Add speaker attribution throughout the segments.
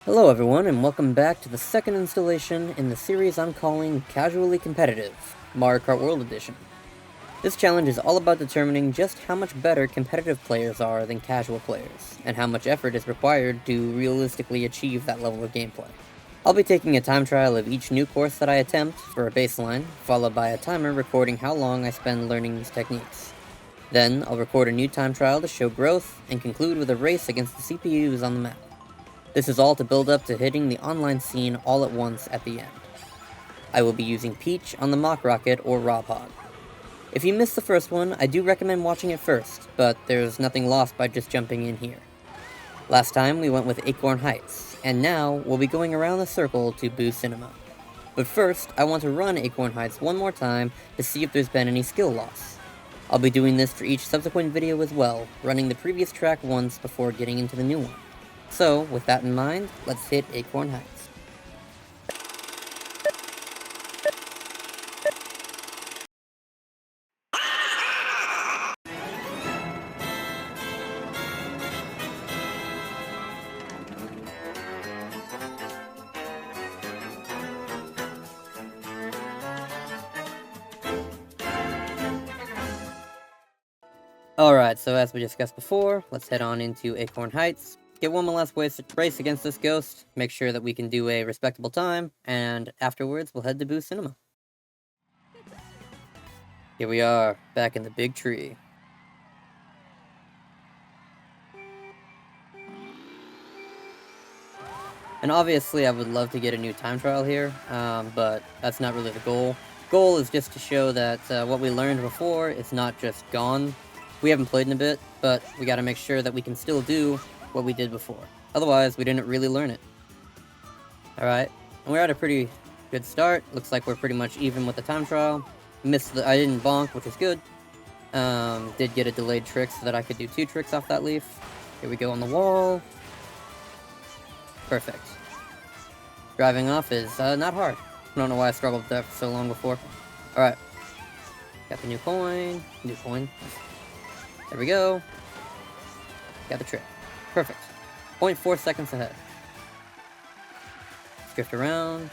Speaker 1: Hello everyone, and welcome back to the second installation in the series I'm calling Casually Competitive, Mario Kart World Edition. This challenge is all about determining just how much better competitive players are than casual players, and how much effort is required to realistically achieve that level of gameplay. I'll be taking a time trial of each new course that I attempt for a baseline, followed by a timer recording how long I spend learning these techniques. Then, I'll record a new time trial to show growth, and conclude with a race against the CPUs on the map. This is all to build up to hitting the online scene all at once at the end. I will be using Peach on the Mock Rocket or Rob Hog. If you missed the first one, I do recommend watching it first, but there's nothing lost by just jumping in here. Last time we went with Acorn Heights, and now we'll be going around the circle to Boo Cinema. But first, I want to run Acorn Heights one more time to see if there's been any skill loss. I'll be doing this for each subsequent video as well, running the previous track once before getting into the new one. So, with that in mind, let's hit Acorn Heights. Alright, so as we discussed before, let's head on into Acorn Heights, get one more last race against this ghost, make sure that we can do a respectable time, and afterwards we'll head to Boo Cinema. Here we are, back in the big tree. And obviously I would love to get a new time trial here, but that's not really the goal. Goal is just to show that what we learned before is not just gone. We haven't played in a bit, but we gotta make sure that we can still do what we did before. Otherwise, we didn't really learn it. Alright, and we're at a pretty good start. Looks like we're pretty much even with the time trial. I didn't bonk, which is good. Did get a delayed trick so that I could do 2 tricks off that leaf. Here we go on the wall. Perfect. Driving off is not hard. I don't know why I struggled with that for so long before. Alright. Got the new coin. New coin. There we go. Got the trick. Perfect. 0.4 seconds ahead. Let's drift around.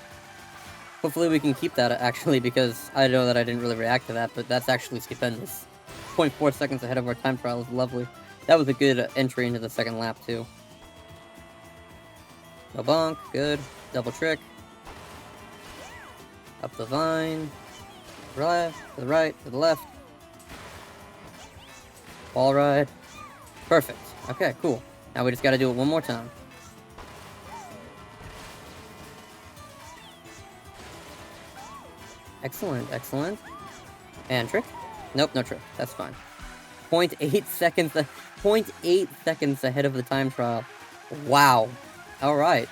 Speaker 1: Hopefully we can keep that, actually, because I know that I didn't really react to that, but that's actually stupendous. 0.4 seconds ahead of our time trial is lovely. That was a good entry into the second lap, too. No bonk. Good. Double trick. Up the vine. Left, to the right, to the left. Wall ride. Perfect. Okay, cool. Now we just gotta do it one more time. Excellent, excellent. And trick? Nope, no trick. That's fine. 0.8 seconds, 0.8 seconds ahead of the time trial. Wow. Alright.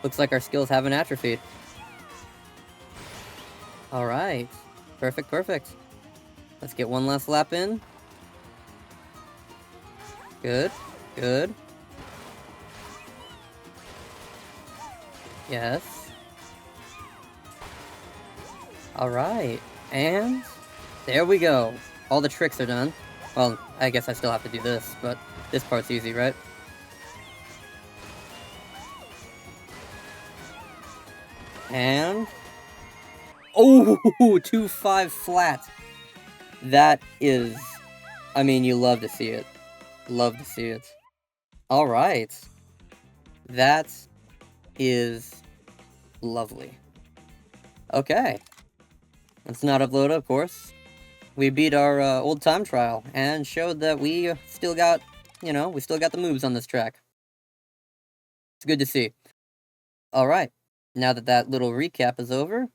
Speaker 1: Looks like our skills haven't atrophied. Alright. Perfect, perfect. Let's get one last lap in. Good, good. Yes. Alright. And there we go. All the tricks are done. Well, I guess I still have to do this, but this part's easy, right? And... oh, 2-5 flat. That is... I mean, you love to see it. Love to see it. Alright. That is lovely. Okay. Let's not upload, of course. We beat our old time trial and showed that we still got, we still got the moves on this track. It's good to see. Alright. Now that that little recap is over,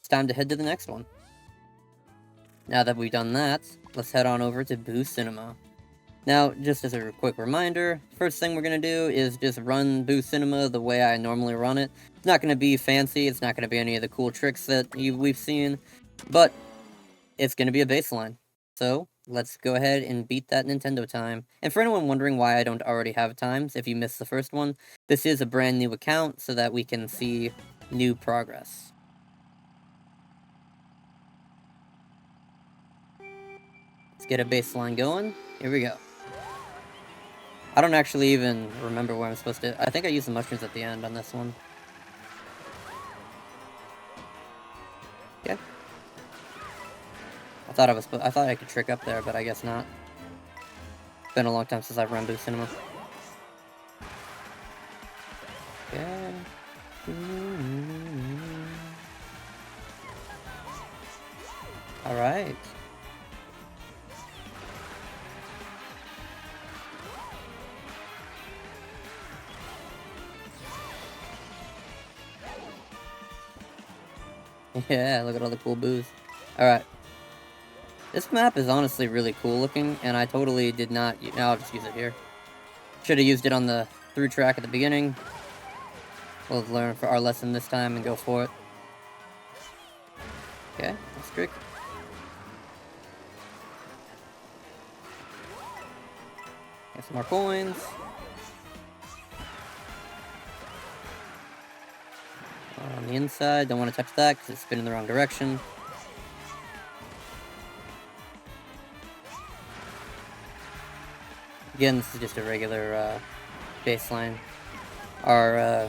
Speaker 1: it's time to head to the next one. Now that we've done that, let's head on over to Boo Cinema. Now, just as a quick reminder, first thing we're going to do is just run Boo Cinema the way I normally run it. It's not going to be fancy, it's not going to be any of the cool tricks that we've seen, but it's going to be a baseline. So, let's go ahead and beat that Nintendo time. And for anyone wondering why I don't already have times, if you missed the first one, this is a brand new account so that we can see new progress. Let's get a baseline going. Here we go. I don't actually even remember where I'm supposed to... I think I used the mushrooms at the end on this one. Okay. I thought I could trick up there, but I guess not. It's been a long time since I've run Boo Cinema. Yeah. Alright. Yeah, look at all the cool boos. Alright. This map is honestly really cool looking, and I totally did not... I'll just use it here. Should have used it on the through track at the beginning. We'll learn for our lesson this time and go for it. Okay, let's trick. Get some more coins. On the inside, don't want to touch that because it's spinning the wrong direction. Again, this is just a regular baseline. Our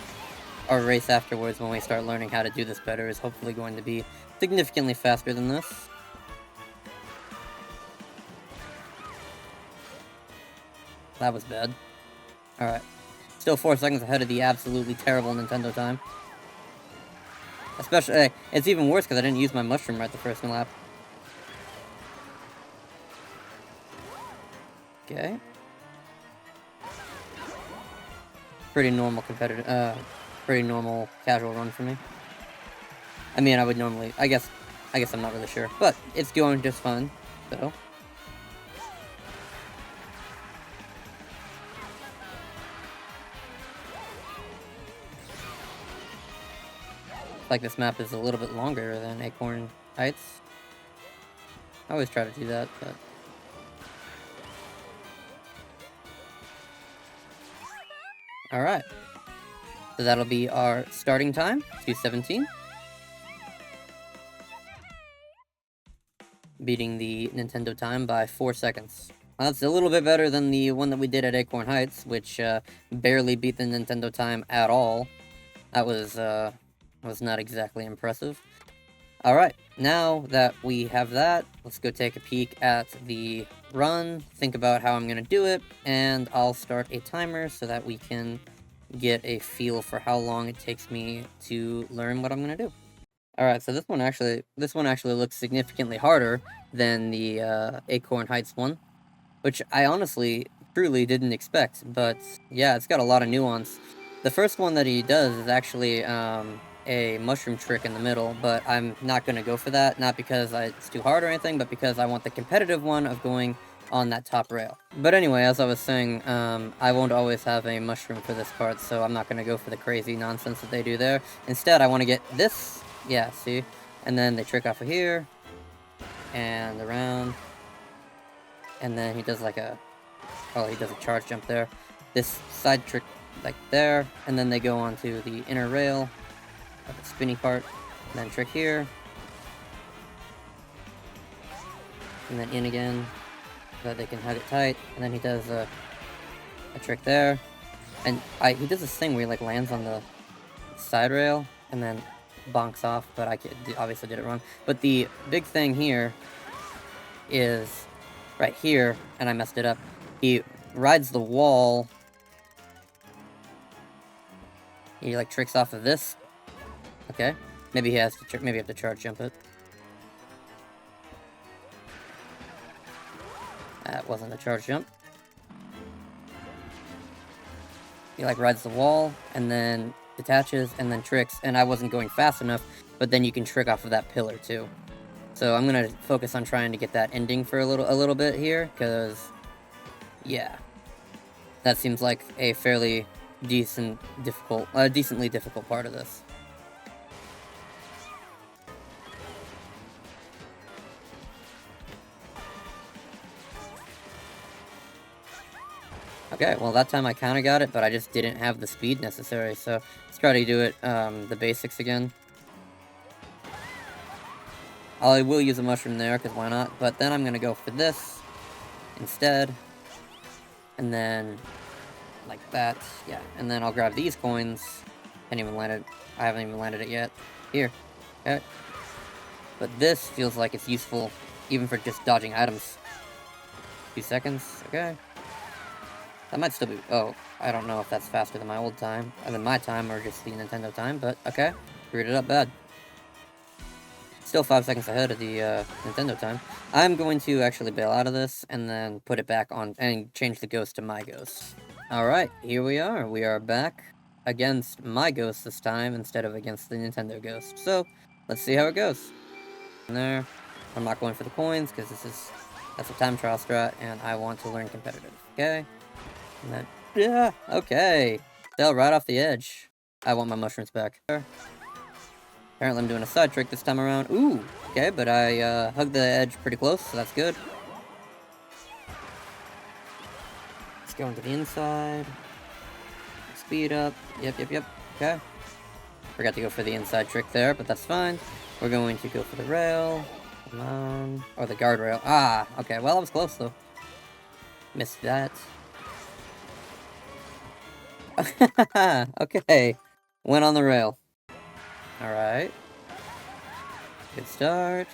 Speaker 1: race afterwards, when we start learning how to do this better, is hopefully going to be significantly faster than this. That was bad. Alright. Still 4 seconds ahead of the absolutely terrible Nintendo time. Especially, it's even worse because I didn't use my mushroom right the first lap. Okay. Pretty normal pretty normal casual run for me. I mean, I would normally, I guess I'm not really sure, but it's going just fine, so. Like this map is a little bit longer than Acorn Heights. I always try to do that, but... Alright. So that'll be our starting time, 2:17. Beating the Nintendo time by 4 seconds. That's a little bit better than the one that we did at Acorn Heights, which barely beat the Nintendo time at all. That was not exactly impressive. Alright, now that we have that, let's go take a peek at the run, think about how I'm going to do it, and I'll start a timer so that we can get a feel for how long it takes me to learn what I'm going to do. Alright, so this one actually looks significantly harder than the Acorn Heights one, which I honestly truly didn't expect, but yeah, it's got a lot of nuance. The first one that he does is actually a mushroom trick in the middle, but I'm not going to go for that, not because it's too hard or anything, but because I want the competitive one of going on that top rail. But anyway, as I was saying, I won't always have a mushroom for this part, so I'm not going to go for the crazy nonsense that they do there. Instead, I want to get this, yeah, see? And then they trick off of here, and around, and then he does like he does a charge jump there. This side trick like there, and then they go onto the inner rail, the spinny part, and then trick here, and then in again, so that they can hug it tight, and then he does a trick there, and he does this thing where he like lands on the side rail, and then bonks off, but I obviously did it wrong. But the big thing here is right here, and I messed it up. He rides the wall. He like tricks off of this. Okay, maybe he has to. Maybe I have to charge jump it. That wasn't a charge jump. He like rides the wall and then detaches and then tricks, and I wasn't going fast enough, but then you can trick off of that pillar too. So I'm gonna focus on trying to get that ending for a little bit here, because yeah, that seems like a fairly decently difficult part of this. Okay, well that time I kinda got it, but I just didn't have the speed necessary, so let's try to do it the basics again. I will use a mushroom there, because why not? But then I'm gonna go for this instead, and then like that. Yeah, and then I'll grab these coins. Can't even land it. I haven't even landed it yet. Here. Okay. But this feels like it's useful even for just dodging items. 2 seconds. Okay. That might still be... Oh, I don't know if that's faster than my old time. Than my time, or just the Nintendo time, but okay. Screwed it up bad. Still 5 seconds ahead of the Nintendo time. I'm going to actually bail out of this, and then put it back on, and change the ghost to my ghost. Alright, here we are. We are back against my ghost this time, instead of against the Nintendo ghost. So, let's see how it goes. In there. I'm not going for the coins, because that's a time trial strat, and I want to learn competitive. Okay? And then, yeah, okay. Fell right off the edge. I want my mushrooms back. Apparently I'm doing a side trick this time around. Ooh, okay, but I hugged the edge pretty close, so that's good. Let's go into the inside. Speed up. Yep. Okay. Forgot to go for the inside trick there, but that's fine. We're going to go for the rail. Come on. Or the guardrail. Ah, okay. Well, I was close, though. Missed that. Okay. Went on the rail. Alright. Good start.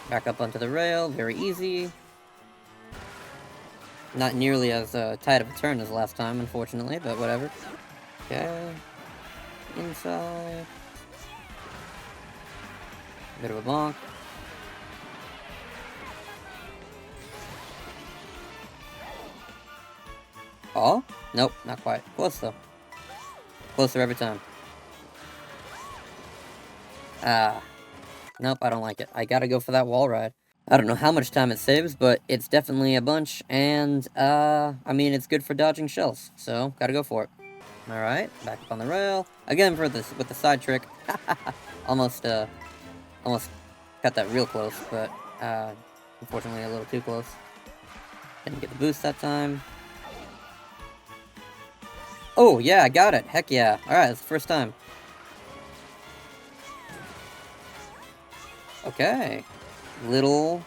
Speaker 1: Back up onto the rail. Very easy. Not nearly as tight of a turn as last time, unfortunately, but whatever. Okay. Inside. Bit of a bonk. Oh? Nope, not quite. Close, though. Closer every time. Ah. Nope, I don't like it. I gotta go for that wall ride. I don't know how much time it saves, but it's definitely a bunch, and, I mean, it's good for dodging shells, so gotta go for it. Alright, back up on the rail. Again, for this, with the side trick. Almost cut that real close, but, unfortunately a little too close. Didn't get the boost that time. Oh, yeah, I got it. Heck yeah. Alright, that's the first time. Okay. Little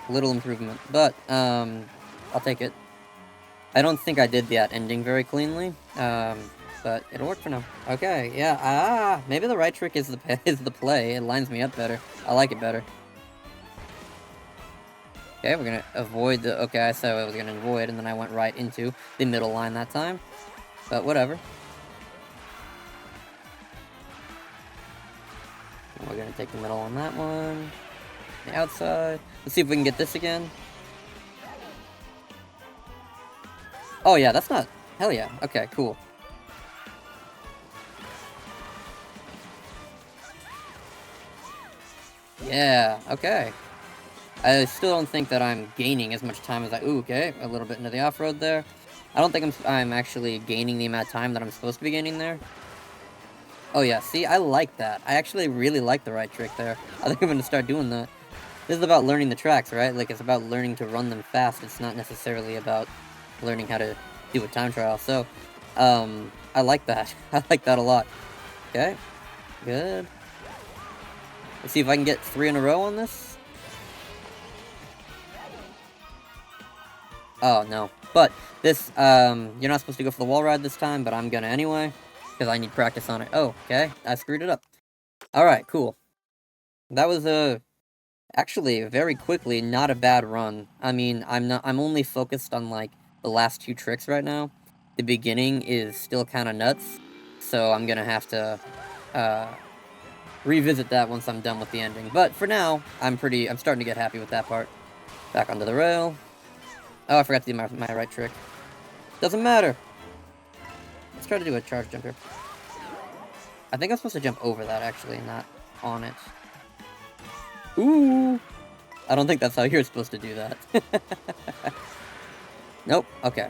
Speaker 1: improvement, but, I'll take it. I don't think I did that ending very cleanly, but it'll work for now. Okay, yeah, maybe the right trick is the play. It lines me up better. I like it better. Okay, we're gonna avoid the... Okay, I said I was gonna avoid, and then I went right into the middle line that time. But whatever. We're gonna take the middle on that one. The outside. Let's see if we can get this again. Oh yeah, that's not... Hell yeah. Okay, cool. Yeah, okay. I still don't think that I'm gaining as much time as I... Ooh, okay, a little bit into the off-road there. I don't think I'm actually gaining the amount of time that I'm supposed to be gaining there. Oh yeah, see, I like that. I actually really like the right trick there. I think I'm gonna start doing that. This is about learning the tracks, right? Like, it's about learning to run them fast. It's not necessarily about learning how to do a time trial. So, I like that. I like that a lot. Okay, good. Let's see if I can get 3 in a row on this. Oh, no. But, this, you're not supposed to go for the wall ride this time, but I'm gonna anyway, because I need practice on it. Oh, okay, I screwed it up. Alright, cool. That was, actually, very quickly, not a bad run. I mean, I'm only focused on, like, the last 2 tricks right now. The beginning is still kind of nuts, so I'm gonna have to, revisit that once I'm done with the ending. But for now, I'm starting to get happy with that part. Back onto the rail. Oh, I forgot to do my right trick. Doesn't matter. Let's try to do a charge jump here. I think I'm supposed to jump over that, actually, not on it. Ooh! I don't think that's how you're supposed to do that. Nope. Okay.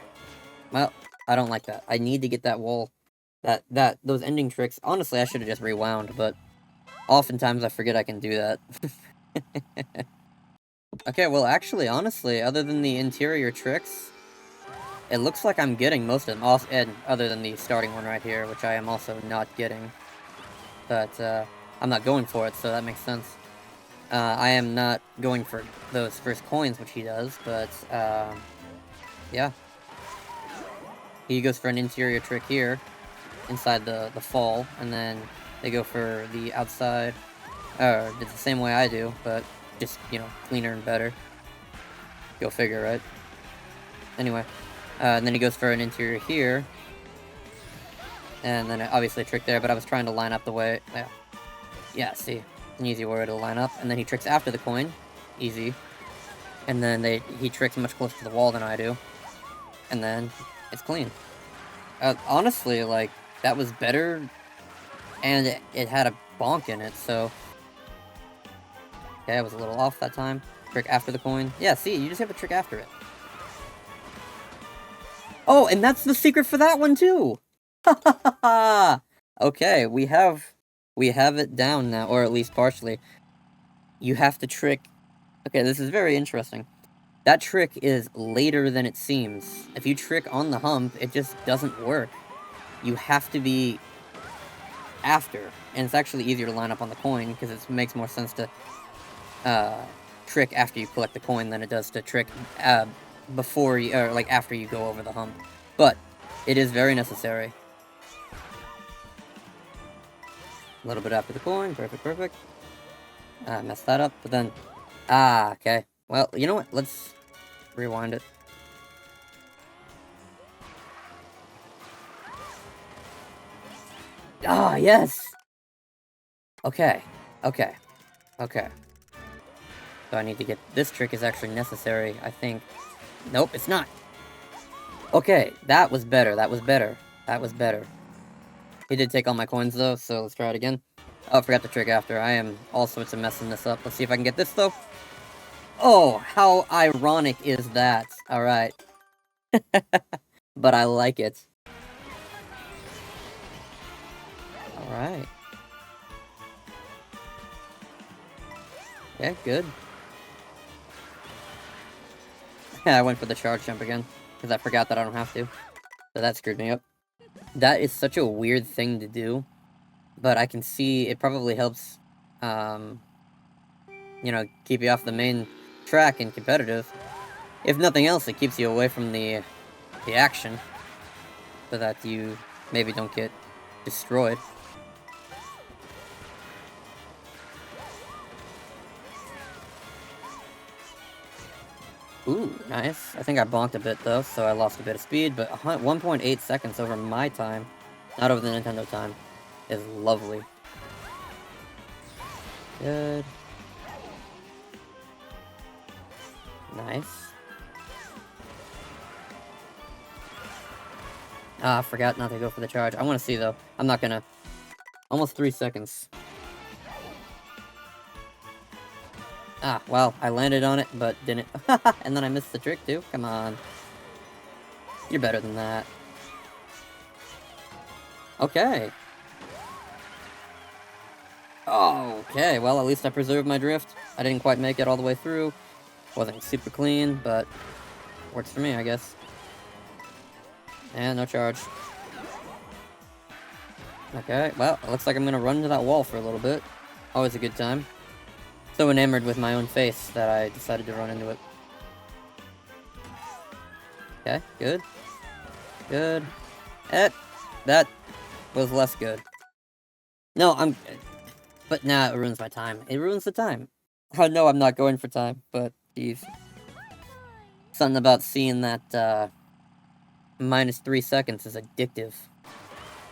Speaker 1: Well, I don't like that. I need to get that wall. Those ending tricks. Honestly, I should have just rewound, but oftentimes I forget I can do that. Okay, well, actually, honestly, other than the interior tricks, it looks like I'm getting most of them, and other than the starting one right here, which I am also not getting. But, I'm not going for it, so that makes sense. I am not going for those first coins, which he does, but, Yeah. He goes for an interior trick here, inside the fall, and then they go for the outside. It's the same way I do, but just, you know, cleaner and better. Go figure, right? Anyway, and then he goes for an interior here, and then obviously a trick there, but I was trying to line up the way, yeah, see, an easy way to line up, and then he tricks after the coin, easy, and then he tricks much closer to the wall than I do, and then it's clean. Honestly, like, that was better, and it had a bonk in it, so, okay, I was a little off that time. Trick after the coin. Yeah, see, you just have to trick after it. Oh, and that's the secret for that one, too! Okay, we have it down now, or at least partially. You have to trick... Okay, this is very interesting. That trick is later than it seems. If you trick on the hump, it just doesn't work. You have to be after. And it's actually easier to line up on the coin, because it makes more sense to trick after you collect the coin than it does to trick before you, or like after you go over the hump. But it is very necessary. A little bit after the coin, perfect. Messed that up, but then, okay. Well, you know what? Let's rewind it. Yes! Okay. So I need to get... This trick is actually necessary, I think. Nope, it's not! Okay, that was better. He did take all my coins, though, so let's try it again. Oh, I forgot the trick after. I am all sorts of messing this up. Let's see if I can get this, though. Oh, how ironic is that? Alright. But I like it. Alright. Yeah, good. I went for the charge jump again, because I forgot that I don't have to. So that screwed me up. That is such a weird thing to do, but I can see it probably helps, you know, keep you off the main track in competitive. If nothing else, it keeps you away from the action, so that you maybe don't get destroyed. Ooh, nice. I think I bonked a bit, though, so I lost a bit of speed, but 1.8 seconds over my time, not over the Nintendo time, is lovely. Good. Nice. I forgot not to go for the charge. I want to see, though. I'm not gonna... Almost 3 seconds. Well, I landed on it, but didn't. And then I missed the trick, too. Come on. You're better than that. Okay. Okay, well, at least I preserved my drift. I didn't quite make it all the way through. Wasn't super clean, but works for me, I guess. And no charge. Okay, well, it looks like I'm gonna run into that wall for a little bit. Always a good time. So enamored with my own face that I decided to run into it. Okay, good. Good. That was less good. No, but nah, it ruins my time. It ruins the time. I know I'm not going for time, but geez. Something about seeing that, minus 3 seconds is addictive.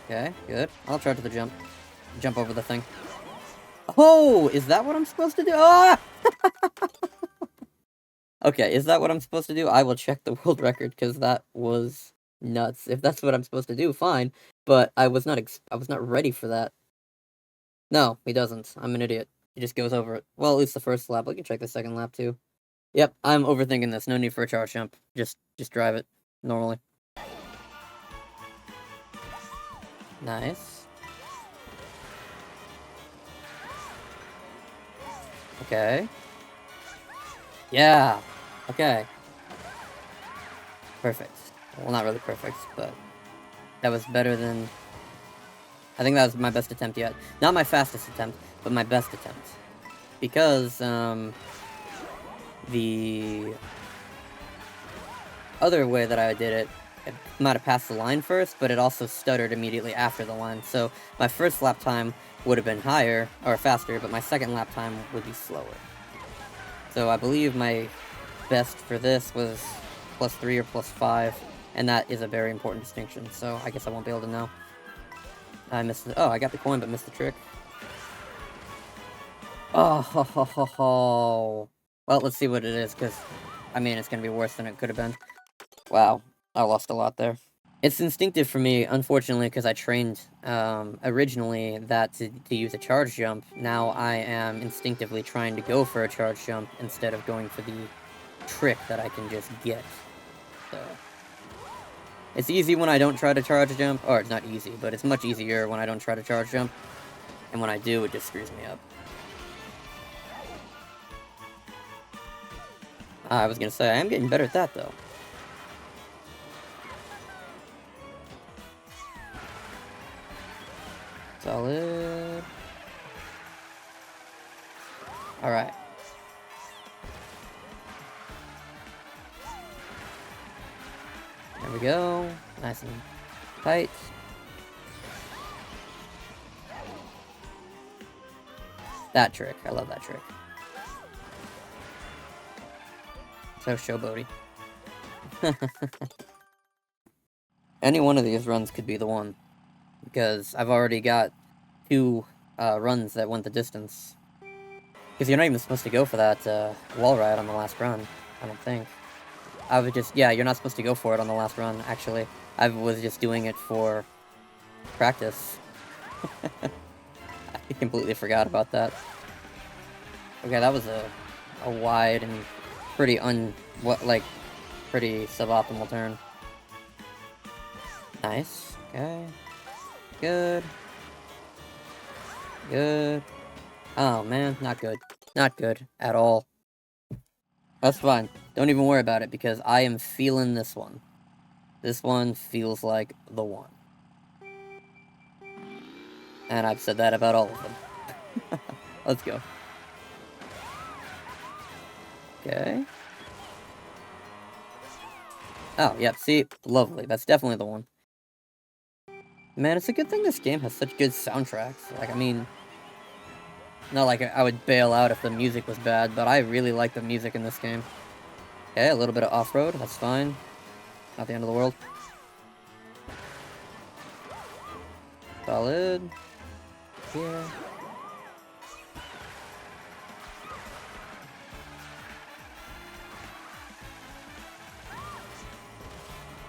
Speaker 1: Okay, good. I'll try to the jump. Jump over the thing. Oh, is that what I'm supposed to do? Ah! Okay, is that what I'm supposed to do? I will check the world record, because that was nuts. If that's what I'm supposed to do, fine. But I was not ready for that. No, he doesn't. I'm an idiot. He just goes over it. Well, at least the first lap. We can check the second lap, too. Yep, I'm overthinking this. No need for a charge jump. Just drive it. Normally. Nice. Okay. Yeah. Okay. Perfect. Well, not really perfect, but that was better than... I think that was my best attempt yet. Not my fastest attempt, but my best attempt. Because, other way that I did it, it might have passed the line first, but it also stuttered immediately after the line. So my first lap time would have been higher, or faster, but my second lap time would be slower. So I believe my best for this was +3 or +5, and that is a very important distinction, so I guess I won't be able to know. I missed the— oh, I got the coin, but missed the trick. Oh, ho, ho, ho, ho. Well, let's see what it is, because, I mean, it's gonna be worse than it could have been. Wow, I lost a lot there. It's instinctive for me, unfortunately, because I trained, originally that to use a charge jump. Now I am instinctively trying to go for a charge jump instead of going for the trick that I can just get. So it's easy when I don't try to charge jump, or it's not easy, but it's much easier when I don't try to charge jump, and when I do, it just screws me up. I was gonna say, I am getting better at that, though. Solid. Alright. There we go. Nice and tight. That trick. I love that trick. So showboaty. Any one of these runs could be the one, because I've already got 2 runs that went the distance. Because you're not even supposed to go for that wall ride on the last run, I don't think. I would just— yeah, you're not supposed to go for it on the last run, actually. I was just doing it for practice. I completely forgot about that. Okay, that was a wide and pretty pretty suboptimal turn. Nice. Okay. Good. Good. Oh, man. Not good. Not good. At all. That's fine. Don't even worry about it, because I am feeling this one. This one feels like the one. And I've said that about all of them. Let's go. Okay. Oh, yep, see? Lovely. That's definitely the one. Man, it's a good thing this game has such good soundtracks. Like, I mean, not like I would bail out if the music was bad, but I really like the music in this game. Okay, a little bit of off-road, that's fine. Not the end of the world. Solid. Here.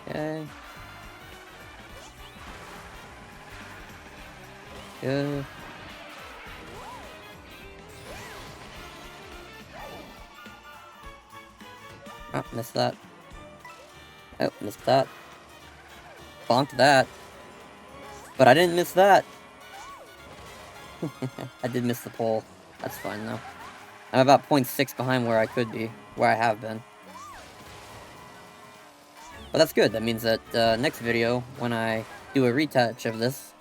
Speaker 1: Okay. Good. Oh, missed that. Oh, missed that. Bonked that. But I didn't miss that. I did miss the pole. That's fine, though. I'm about 0.6 behind where I could be. Where I have been. But that's good. That means that next video, when I do a retouch of this,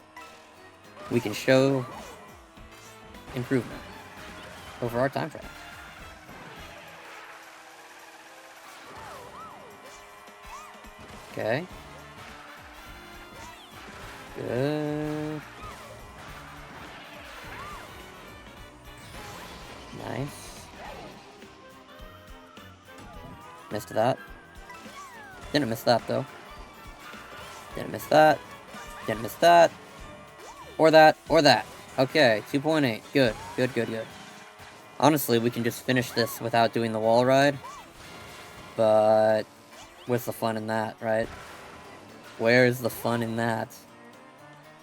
Speaker 1: we can show improvement over our time trial. Okay. Good. Nice. Missed that. Didn't miss that, though. Didn't miss that. Didn't miss that. Or that. Or that. Okay, 2.8. Good. Good, good, good. Honestly, we can just finish this without doing the wall ride. But what's the fun in that, right? Where's the fun in that?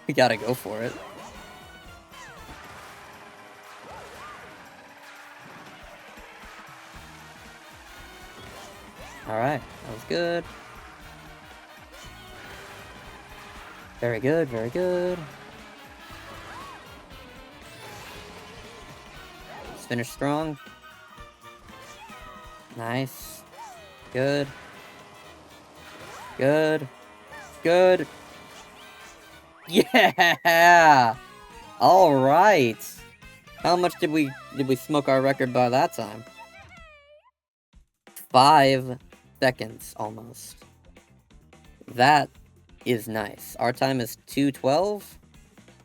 Speaker 1: We gotta go for it. Alright, that was good. Very good, very good. Let's finish strong. Nice. Good. Good. Good. Yeah! Alright! How much did we smoke our record by that time? 5 seconds, almost. That is nice. Our time is 2:12.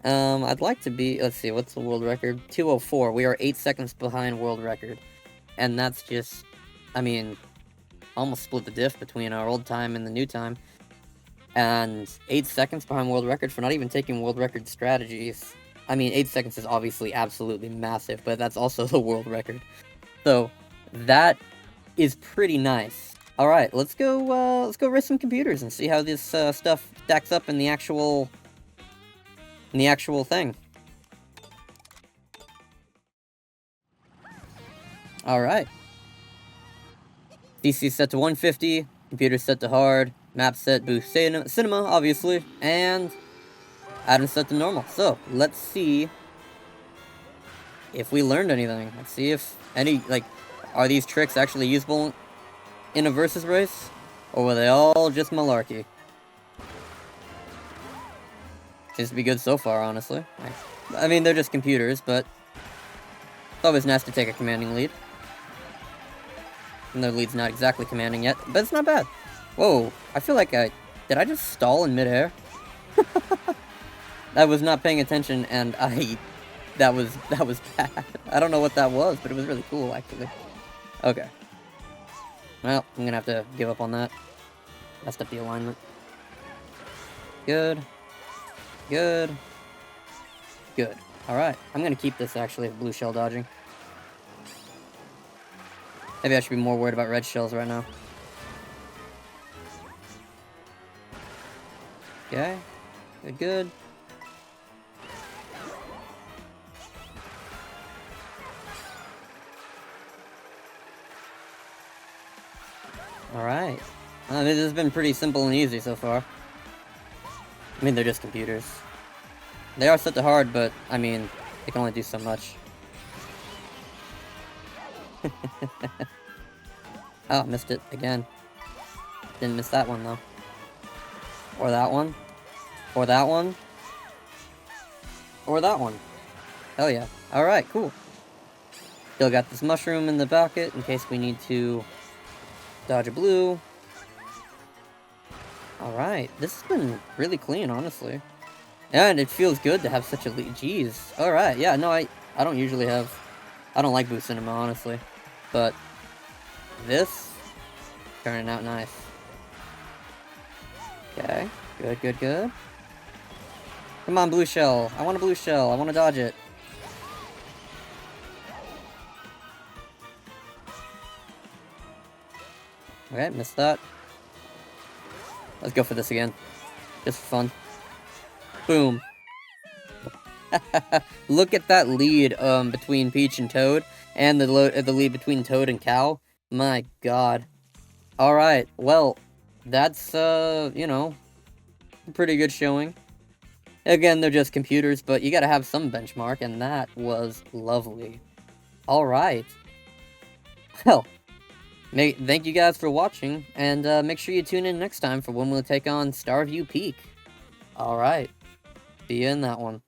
Speaker 1: I'd like to be, let's see, what's the world record? 2:04. We are 8 seconds behind world record. And that's just, I mean, almost split the diff between our old time and the new time. And 8 seconds behind world record for not even taking world record strategies. I mean, 8 seconds is obviously absolutely massive, but that's also the world record. So, that is pretty nice. Alright, let's go race some computers and see how this, stuff stacks up in the actual thing. Alright. DC set to 150, computer set to hard, map set boost cinema, obviously, and Adam set to normal. So, let's see if we learned anything. Let's see if any, like, are these tricks actually usable in a versus race? Or were they all just malarkey? Seems to be good so far, honestly. I mean, they're just computers, but it's always nice to take a commanding lead. And their lead's not exactly commanding yet, but it's not bad. Whoa, I feel like did I just stall in midair? I was not paying attention, and that was bad. I don't know what that was, but it was really cool, actually. Okay. Well, I'm gonna have to give up on that. Messed up the alignment. Good. Good. Good. Alright, I'm gonna keep this, actually, blue shell dodging. Maybe I should be more worried about red shells right now. Okay. Good, good. Alright. This has been pretty simple and easy so far. I mean, they're just computers. They are set to hard, but, I mean, they can only do so much. Oh, missed it again. Didn't miss that one, though. Or that one. Or that one. Or that one. Hell yeah. Alright, cool. Still got this mushroom in the bucket in case we need to dodge a blue. Alright, this has been really clean, honestly. And it feels good to have such a lead. Jeez. Alright, yeah, no, I don't usually have... I don't like boost cinema, honestly. But this, turning out nice. Okay, good, good, good. Come on, blue shell. I want a blue shell. I want to dodge it. Okay, missed that. Let's go for this again. Just for fun. Boom. Look at that lead between Peach and Toad, and the lead between Toad and Cow. My god. Alright, well, that's, you know, a pretty good showing. Again, they're just computers, but you gotta have some benchmark, and that was lovely. Alright. Well, thank you guys for watching, and make sure you tune in next time for when we'll take on Starview Peak. Alright. See you in that one.